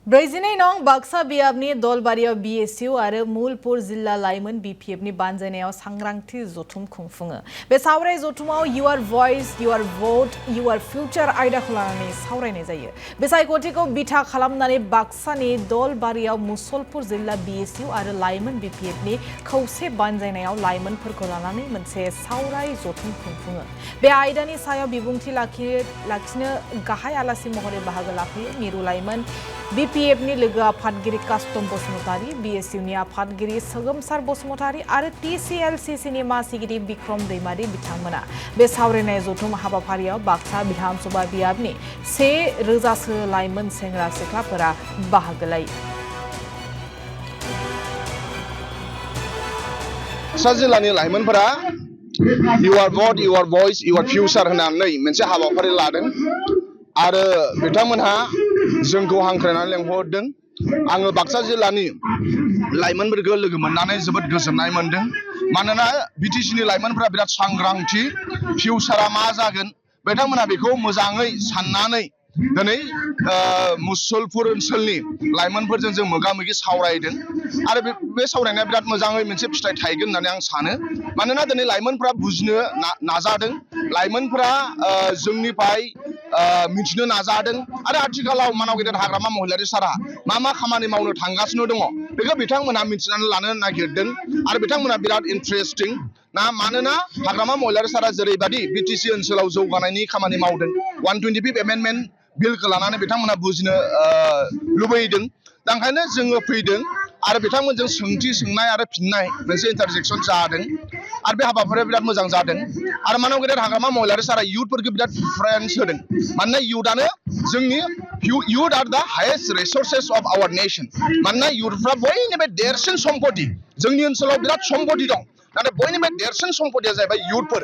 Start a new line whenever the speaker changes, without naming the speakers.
ब्रैजिनै नं बाक्सा बियाबनि दलबारियाव BSU आरो मुलपुर जिल्ला लाइमोन BPFनि बानजायनायाव सांग्रांथि जथुम खुंफुङो। बे सावराय जथुमाव युआर भइस, युआर भट, युआर फिउचार आयदाखौ लानानै सावरायनाय जायो। बे सायख'थिखौ बिथा खालामनानै बाक्सानि दलबारियाव मुसलपुर जिल्ला BSU आरो लाइमोन BPFनि खौसे बानजायनायाव लाइमोनफोरखौ लानानै मोनसे सावराय जथुम खुंफुङो। बे आयदानि सायाव बिबुंथि लाखिनो गाहाय आलासि महरै बाहागो लाफैयो मिरु लाइमोन BPFनि लोगो आफादगिरि कास्टम बसुमतारी, BSUनि आफादगिरि सोगोमसार बसुमतारी आरो TCLCCनि मासिगिरि बिक्रम दैमारी बिथांमोना। बे सावरायनाय जथुम हाबाफारियाव बाक्सा विधानसभा बियाबनि 1000सो लाइमोन सेंग्रा सिख्लाफोरा बाहागो लायो।
बाक्सा जिल्लानि लाइमोनफोरा युआर भट, युआर भइस, युआर फिउचार होननानै मोनसे हाबाफारि लादों आरो बिथांमोनहा जोंखौ हांख्रायनानै लेंहरदों। आङो बाक्सा जिल्लानि लाइमोनफोरखौ लोगो मोननानै जोबोद गोजोननाय मोनदों। मानोना BTCनि लाइमोनफोरा बिराद सांग्रांथि, फिउचारा मा जागोन बिथांमोनहा बेखौ मोजाङै साननानै दिनै मुसलपुर ओनसोलनि लाइमोनफोरजों जों मोगा-मोगि सावरायदों आरो बे सावरायनाया बिराद मोजाङै मोनसे फिथाइ थायगोन होननानै आं सानो। मानोना दिनै लाइमोनफोरा बुजिनो नाजादों, लाइमोनफोरा जोंनिफ्राय मिथिनो नाजादों आरो आथिखालाव मानाव गेदेर हाग्रामा महिलारि सारा मा खामानि मावनो थांगासिनो दङ बेखौ बिथांमोनहा मिथिनानै लानो नागिरदों आरो बिथांमोनहा बिराद इन्टारेस्टिं ना। मानोना हाग्रामा महिलारि सारा जेरैबायदि BTC ओनसोलाव जौगानायनि खामानि मावदों, 125 एमेन्डमेन्ट बिलखौ लानानै बिथांमोनहा बुजिनो लुबैदों। दा ओंखायनो जोङो फैदों आरो बिथांमोनजों सोंथि सोंनाय आरो फिननाय मोनसे इन्टारजेक्सन जादों आरो बे हाबाफारिया बिराद मोजां जादों। आरो मानाव गेदेर हाग्रामा महिलारि सारा इयुथफोरखौ बिराद प्रिफारेन्स होदों। मानोना इयुथआनो जोंनि youth are the highest resources of our nation. मानोना youthफ्रा बयनिफ्राय देरसिन सम्पति, जोंनि ओनसोलाव बिराद सम्पति दं, नाथाय बयनिफ्राय देरसिन सम्पतिया जाहैबाय youthफोर।